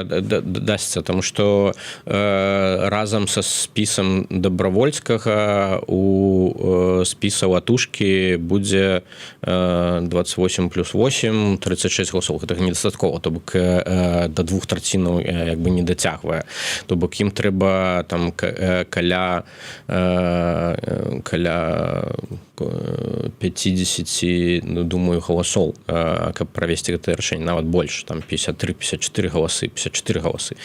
дадасся, тому што разам са спісам Дабравольскага у спіса Латушкі будзе 28 плюс 8, 36 галасоў. Гэта недастаткова, то бок да 2/3 як бы не дацягвае. То бок ім трэба там каля 50, думаю, галасоў, каб правесці гэтае рашэнне, нават больш, там 53-54 галасы, 54 галасы.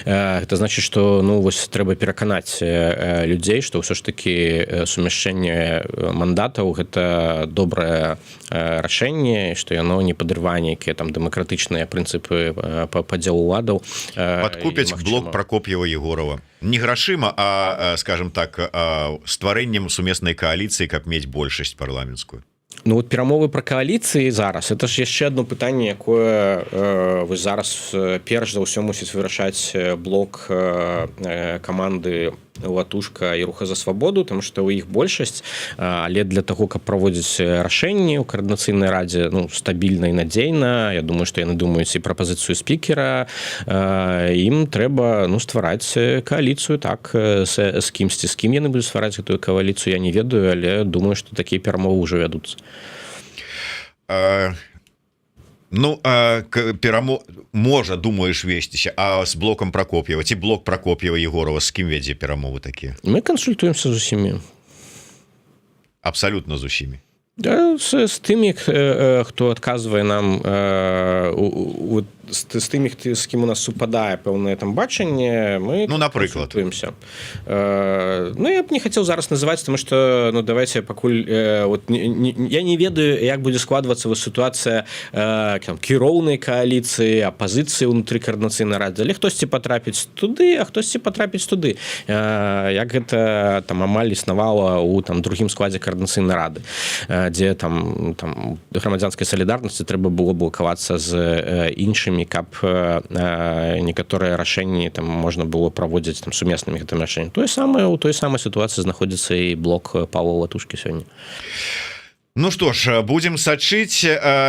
Гэта значыць, што вось трэба пераканаць людзей, што ўсё ж такі сумяшчэнне мандатаў гэта добрае рашэнне, што яно не падрывае нейкія там дэмакратычныя прынцыпы падзелу уладаў. Падкупяць блок Прокоп'ева-Егорова. Не грашыма, а, скажем так, стварэннем сумеснай кааліцыі, каб мець большасць парламенцкую. Ну, вот перамовы пра кааліцыі зараз, это ж яшчэ одно пытанне, якое вось зараз перш за ўсё мусіць вырашаць блок каманды Латушка і Руха за свабоду, тому што ў іх большасць, але для таго, каб праводзіць рашэнні ў каардынацыйнай радзе стабільна і надзейна, я думаю, што яны думаюць і пра пазіцыю спікера, ім трэба ствараць кааліцыю, так, з кімсьці, з кім яны будуць ствараць гэтую кааліцыю, я не ведаю, але думаю, што такія перамовы ўжо вядуцца. Ну, можа, думаеш, весціся, а з блокам Прокоп'ева, ці блок Прокоп'ева-Егорова, з кім вядзе перамовы такія? Мы кансультуемся з усімі. Абсалютна з усімі? Да, з тымі, хто адказвае нам, з тымі, з кім у нас супадае пэўнае там бачанне, мы кансультуемся. Ну, я б не хацеў зараз называць, тому што, давайте пакуль, я не ведаю, як будзе складвацца сітуацыя кіроўнай кааліцыі, апазіцыі ўнутры каардынацыйнай радзе, але хтосьці патрапіць туды, а хтосьці патрапіць туды. Як гэта там амаль існавала ў другім складзе каардынацыйнай рады, дзе там грамадзянскай салідарнасці трэба было блокавацца з іншымі, каб некаторыя рашэнні там можна было праводзіць там сумеснымі гэтым рашэннем. Тое самае ў той самай сітуацыі знаходзіцца і блок Павла Латушкі сёння. Ну што ж, будзем сачыць,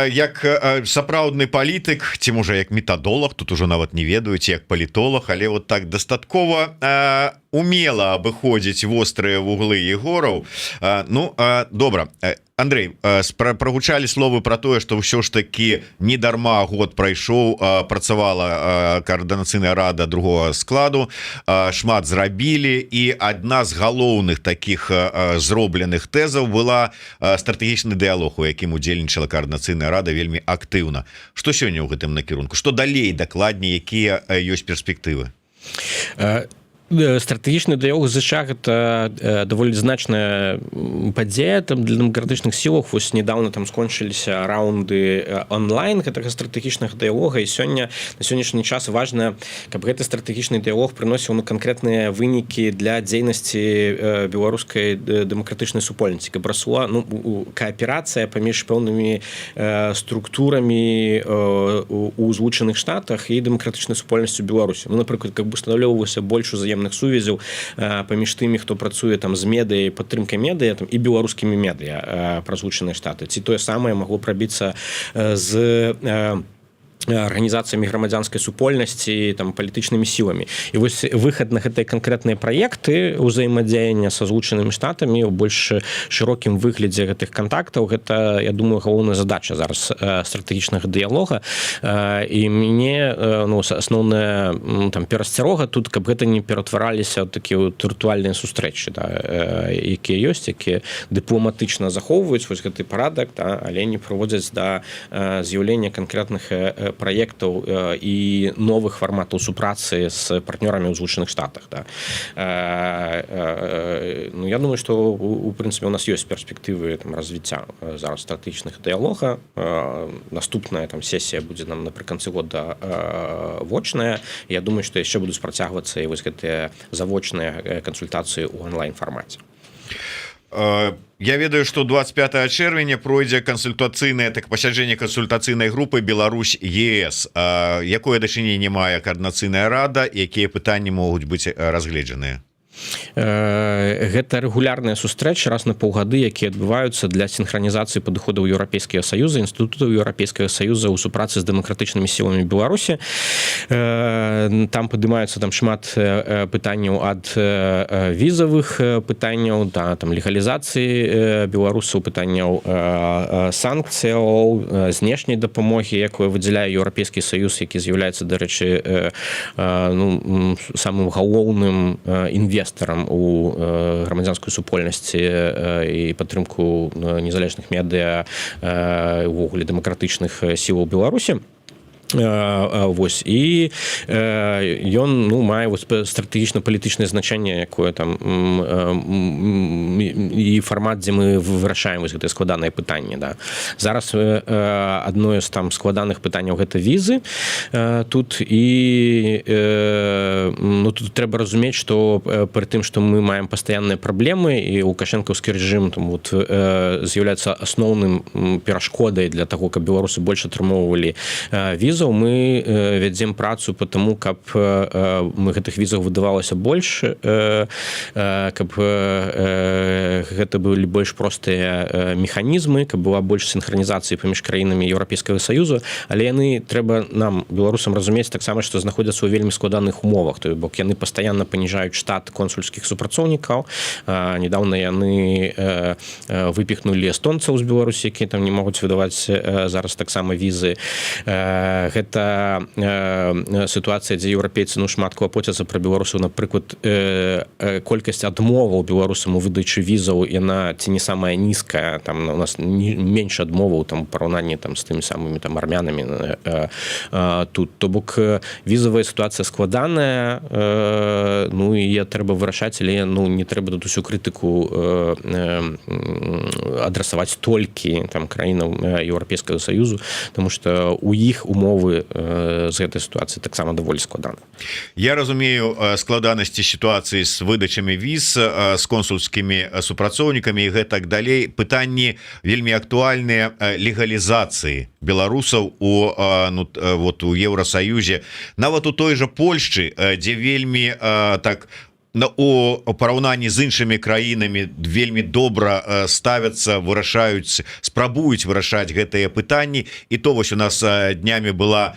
як сапраўдны палітык, ці можа як метадолог, тут ужо нават не ведаюць, як палітолог, але вот так дастаткова умела абыходзіць вострыя вуглы Егораў. Ну, добра. Андрей, прогучалі словы про тое, што ўсё ж такі недарма год прайшоў, працавала каардынацыйная рада другого складу, шмат зрабілі, і адна з галоўных такіх зробленых тэзаў была стратэгічны дыялог, у якім удзельнічала каардынацыйная рада вельмі актыўна. Што сёння ў гэтым накірунку? Што далей дакладней, якія ёсць перспектывы? стратэгічны дыялог з ЗША гэта даволі значная падзея там для дэмакратычных сілах. Вось недавно там скончыліся раўнды онлайн гэтага стратэгічнага дыялога, і сёння на сённяшні час важна, каб гэты стратэгічны дыялог прыносіў канкрэтныя вынікі для дзейнасці беларускай дэмакратычнай супольнасці, каб расла кааперацыя паміж пэўнымі структурамі у Злучаных Штатах і дэмакратычнай супольнасцю Беларусі. Напрыклад, каб усталёўвалася больш узаемных сувязяў паміж тымі, хто працуе там з медыяй, падтрымкай медыа там і беларускімі медыа праз Злучаныя Штаты. Ці тое самае магло прабіцца з арганізацыямі грамадзянскай супольнасці, там палітычнымі сіламі. І вось выхад на гэтыя канкрэтныя праекты ўзаемадзеяння са Злучанымі Штатамі ў больш шырокім выглядзе гэтых кантактаў, гэта, я думаю, галоўная задача зараз стратэгічнага дыялога. І мяне асноўная там перасцярога тут, каб гэта не ператвараліся ў такія віртуальныя сустрэчы, якія ёсць, якія дыпламатычна захоўваюць вось гэты парадак, але не прыводзяць да з'яўлення канкрэтных праектаў і новых фарматаў супрацы з партнёрамі ў Злучаных Штатах. Я думаю, што у прынцыпе у нас ёсць перспектывы развіцця зараз стратэгічных дыялога. Наступная сесія будзе нам напрыканцы года вочная. Я думаю, што яшчэ будуць працягвацца і вось гэтыя завочныя кансультацыі ў онлайн-фармаце. Я ведаю, што 25 чэрвеня пройдзе кансультацыйнае пасяджэнне кансультацыйнай групы Беларусь-ЕС. Якое дачыненне мае каардынацыйная рада, якія пытанні могуць быць разгледжаныя? Гэта рэгулярныя сустрэчы раз на паўгады, якія адбываюцца для сінхранізацыі падыходаў Еўрапейскага Саюза, інстытутаў Еўрапейскага Саюза ў супрацы з дэмакратычнымі сіламі Беларусі. Там падымаюцца шмат пытанняў ад візавых пытанняў да легалізацыі беларусаў, пытанняў санкцыяў, знешняй дапамогі, якую выдзяляе Еўрапейскі Саюз, які з'яўляецца, дарэчы, самым галоўным інвестарам у грамадзянскай супольнасці і падтрымку незалежных медыа, увогуле дэмакратычных сілаў Беларусі. Вось, і ён мае стратэгічна-палітычнае значэнне, якое там і фармат, дзе мы вырашаем вось гэтыя складаныя пытанні. Зараз адно з складаных пытанняў гэта візы тут, і тут трэба разумець, што пры тым, што мы маем пастаянныя праблемы, і лукашэнкаўскі рэжым з'яўляецца асноўным перашкодай для таго, каб беларусы больш атрымоўвалі візы, мы вядзем працу по тому, каб мы гэтых візаў выдавалася больш, каб гэта былі больш простыя механізмы, каб была больш сінхранізацыі паміж краінамі Еўрапейскага Саюзу, але яны трэба нам, беларусам, разумець таксама, што знаходзяцца ў вельмі складаных умовах, то бок яны пастаянна паніжаюць штат консульскіх супрацоўнікаў. Недаўна яны выпіхнулі эстонцаў з Беларусі, якія там не могуць выдаваць зараз таксама візы. Гэта сітуацыя, дзе еўрапейцы шмат клапоцяцца пра беларусаў. Напрыклад, колькасць адмоваў беларусам у выдачы візаў, яна ці не самая нізкая, там у нас менш адмоваў у параўнанні з тымі самымі армянамі тут. То бок візавая сітуацыя складаная, і яе трэба вырашаць, але не трэба тут усю крытыку адрасаваць толькі краінам Еўрапейскага Саюзу, таму што у іх умовы з гэтай сітуацыі таксама даволі складана. Я разумею складанасці сітуацыі з выдачамі віз, з консульскімі супрацоўнікамі і гэтак далей. Пытанні вельмі актуальныя легалізацыі беларусаў у Еўрасаюзе, нават у той жа Польшчы, дзе вельмі у параўнанні з іншымі краінамі вельмі добра ставяцца, вырашаюць, спрабуюць вырашаць гэтыя пытанні. І то вось у нас днямі была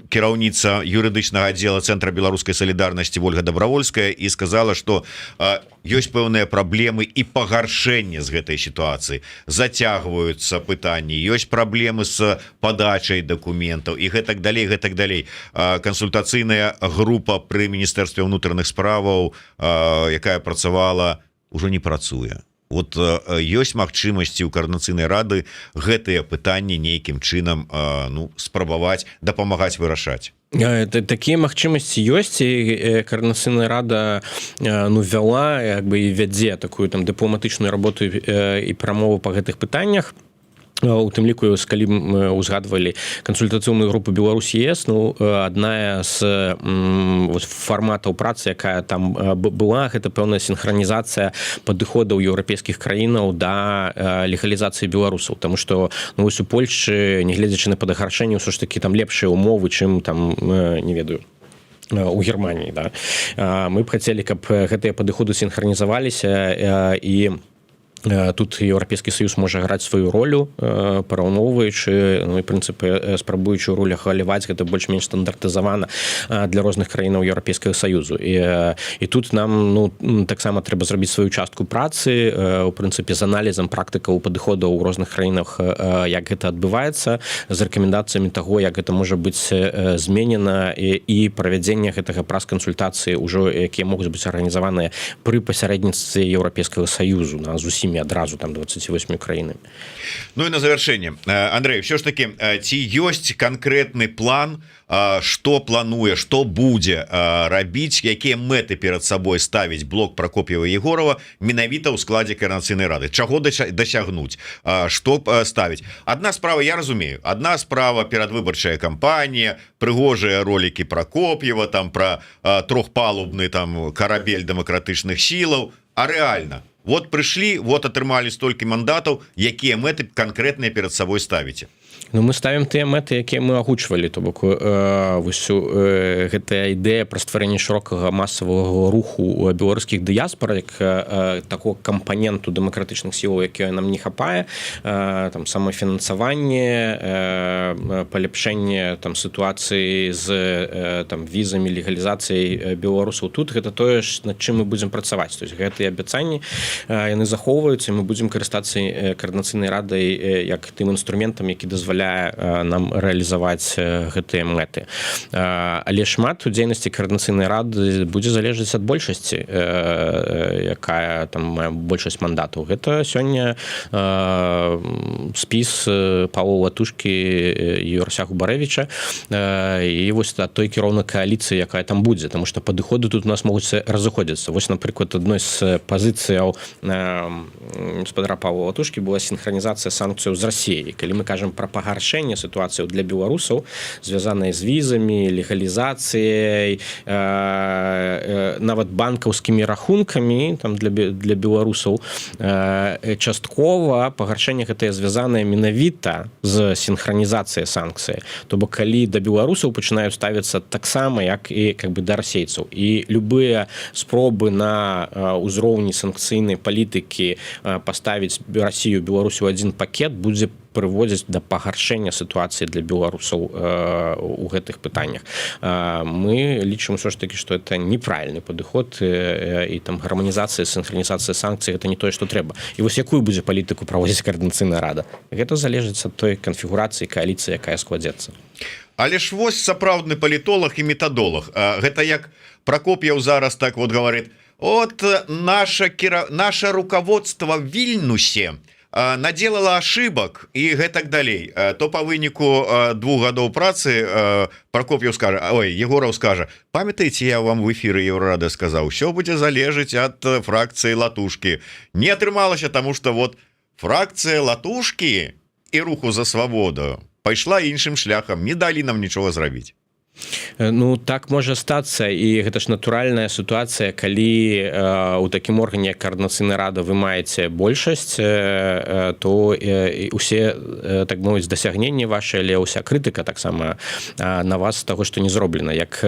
кіраўніца юрыдычнага аддзела Цэнтра беларускай салідарнасці Ольга Добравольская і сказала, што ёсць пэўныя праблемы і пагаршэнне з гэтай сітуацыі, зацягваюцца пытанні, ёсць праблемы з падачай дакументаў і гэтак далей. Кансультацыйная група пры міністэрстве ўнутраных справаў, якая працавала, ужо не працуе. Вот ёсць магчымасці ў каардынацыйнай рады гэтыя пытанні нейкім чынам спрабаваць дапамагаць вырашаць. Такія магчымасці ёсць, і Каардынацыйная рада вяла як бы і вядзе такую там дыпламатычную работу і перамову па гэтых пытаннях. У тым ліку, калі мы узгадвалі кансультацыйную групу Беларусь-ЕС, адна з фарматаў працы, якая там была, гэта пэўная сінхранізацыя падыходаў еўрапейскіх краінаў да легалізацыі беларусаў, таму што у Польшчы, нягледзячы на падагаршэнне, ўсё ж такі там лепшыя умовы, чым там, не ведаю, у Германії, да? Мы б хацелі, каб гэтыя падыходы сінхранізаваліся, і тут Еўрапейскі Саюз можа граць сваю ролю, параўноўваючы, і прынцыпы спрабуючы ў ролях галіваць, гэта больш-менш стандартызавана для розных краінаў Еўрапейскага Саюзу. І тут нам таксама трэба зрабіць сваю частку працы, у прынцыпе, з аналізам практыкаў падыходаў у розных краінах, як гэта адбываецца, з рэкамендацыямі таго, як гэта можа быць зменена, і правядзення гэтага праз кансультацыі, ўжо якія могуць быць арганізаваныя пры пасярэдніцтве Еўрапейскага Саюзу з усімі адразу там 28 краінамі. Ну і на завяршэнне, Андрэй, все ж таки, ці ёсць канкрэтны план, што плануе, што будзе рабіць, якія мэты перад сабой ставіць блок Прокоп'ева-Егорова менавіта ў складзе Каардынацыйнай рады, чаго дасягнуць, што ставіць. Адна справа, я разумею, адна справа перадвыбарчая кампанія, прыгожыя ролікі Прокоп'ева, там пра трохпалубны там карабель дэмакратычных сілаў, а рэальна вот прыйшлі, вот атрымалі столькі мандатаў, якія мэты канкрэтныя перад сабой ставіце? Мы ставім тыя мэты, якія мы агучвалі, то бок гэтая ідэя пра стварэнне шырокага масавага руху ў беларускіх дыяспорах, такого кампаненту дэмакратычных сілаў, якія нам не хапае, там самафінансаванне, паляпшэнне там сітуацыі з там візамі, легалізацыяй беларусаў тут, гэта тое ж, над чым мы будзем працаваць. То есть гэтыя абяцанні яны захоўваюцца, мы будзем карыстацца Каардынацыйнай радай як тым інструментам, які дазваляе нам рэалізаваць гэтыя мэты. Але шмат у дзейнасці Каардынацыйнай рады будзе залежаць ад большасці, якая там мае большасць мандатаў. Гэта сёння спіс Павла Латушкі і Юрася Губарэвіча, і вось ад той кіроўнай кааліцыі, якая там будзе, таму што падыходы тут у нас могуць разыходзіцца. Вось, напрыклад, адной з пазіцыяў гаспадара Павла Латушкі была сінхранізацыя санкцыяў з Расіяй. Калі мы кажам пра пагаршэнне сітуацыі для беларусаў, звязанай з візамі, легалізацыяй, нават банкаўскімі рахункамі там для беларусаў, часткова пагаршэнне гэтае звязанае менавіта з сінхранізацыяй санкцыі. То бок, калі да беларусаў пачынаюць ставіцца таксама, як і как бы да расейцаў. І любыя спробы на ўзроўні санкцыйнай палітыкі паставіць Расію, Беларусю ў адзін пакет будзе прыводзіць да пагаршэння сітуацыі для беларусаў у гэтых пытаннях. Мы лічым ўсё ж такі, што это неправільны падыход, і там гарманізацыя, сінхранізацыя санкцый гэта не тое, што трэба. І вось якую будзе палітыку праводзіць Каардынацыйная рада? Гэта залежыць ад той канфігурацыі кааліцыі, якая складзецца. Але ж вось сапраўдны палітолог і метадолог. Гэта як Прокоп'ев зараз так вот говорит: от наше руководство в Вільнюсе наделала ошибок и гэтак далей. То по выніку 2 гадоў працы Прокоп'ев скажа, ой, Егоров скажа: памятаеце, я вам в эфиры Еўрорады сказал, все будзе залежыць от фракции Латушки. Не атрымалася, тому что вот фракция Латушки и руху за свободу пайшла іншым шляхам, не далі нам нічога зрабіць. Ну так можа стацца, і гэта ж натуральная сітуацыя, калі у такім органе Каардынацыйная рада вы маеце большасць, то усе, так мовіць, дасягненні вашы, але ўся крытыка таксама на вас таго, што не зроблена. Як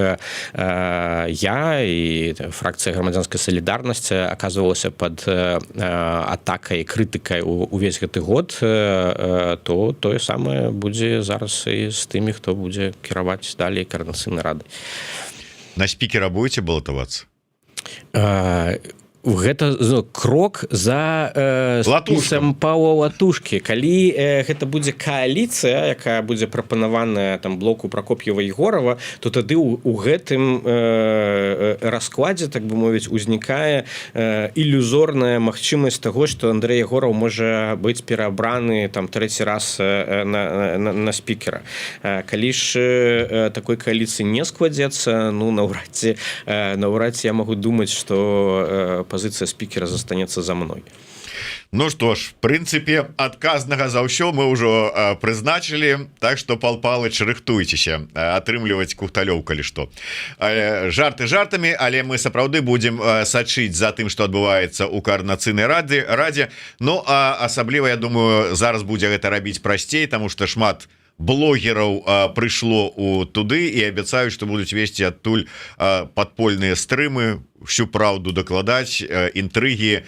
я і фракцыя грамадзянскай салідарнасці аказвалася пад атакай, крытыкай увесь гэты год, то тое самае будзе зараз і з тымі, хто будзе кіраваць далей Каардынацыйнай рады. На спікера будете балатавацца? гэта крок за спісам Паўла Латушкі. Калі гэта будзе кааліцыя, якая будзе прапанаваная там блоку Прокоп'ева Егорова, то тады у гэтым раскладзе, так бы мовіць, узнікае ілюзорная магчымасць таго, што Андрэй Егораў можа быць пераабраны там трэці раз на спікера. Калі ж такой кааліцыі не складзецца, ну наўрад ці я могу думаць, што пазіцыя спікера застанецца за мной. Ну что ж, в прынцыпе, адказнага за ўсё мы ўжо прызначылі, так што Пал Палыч, рыхтуйцеся атрымліваць Кухталёў, калі што. Жарты жартамі, але мы сапраўды будзем сачыць за тым, што адбываецца ў каардынацыйнай радзе. Ну а асабліва, я думаю, зараз будзе гэта рабіць прасцей, таму што шмат блогераў прыйшло у туды і абяцаюць, што будуць весці адтуль падпольныя стрымы, всю праўду дакладаць, інтрыгі,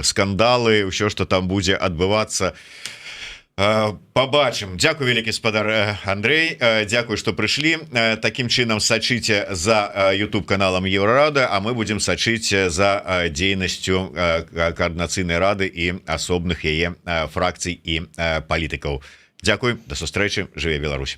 скандалы, ўсё, што там будзе адбывацца. Пабачым. Дзякуй, вялікі спадар Андрэй, дзякуй, што прыйшлі. Такім чынам сачыце за YouTube каналам Еўрарада, а мы будзем сачыць за дзейнасцю каардынацыйнай рады і асобных яе фракцый і палітыкаў. Дзякуй, да сустрэчы, жыве Беларусь.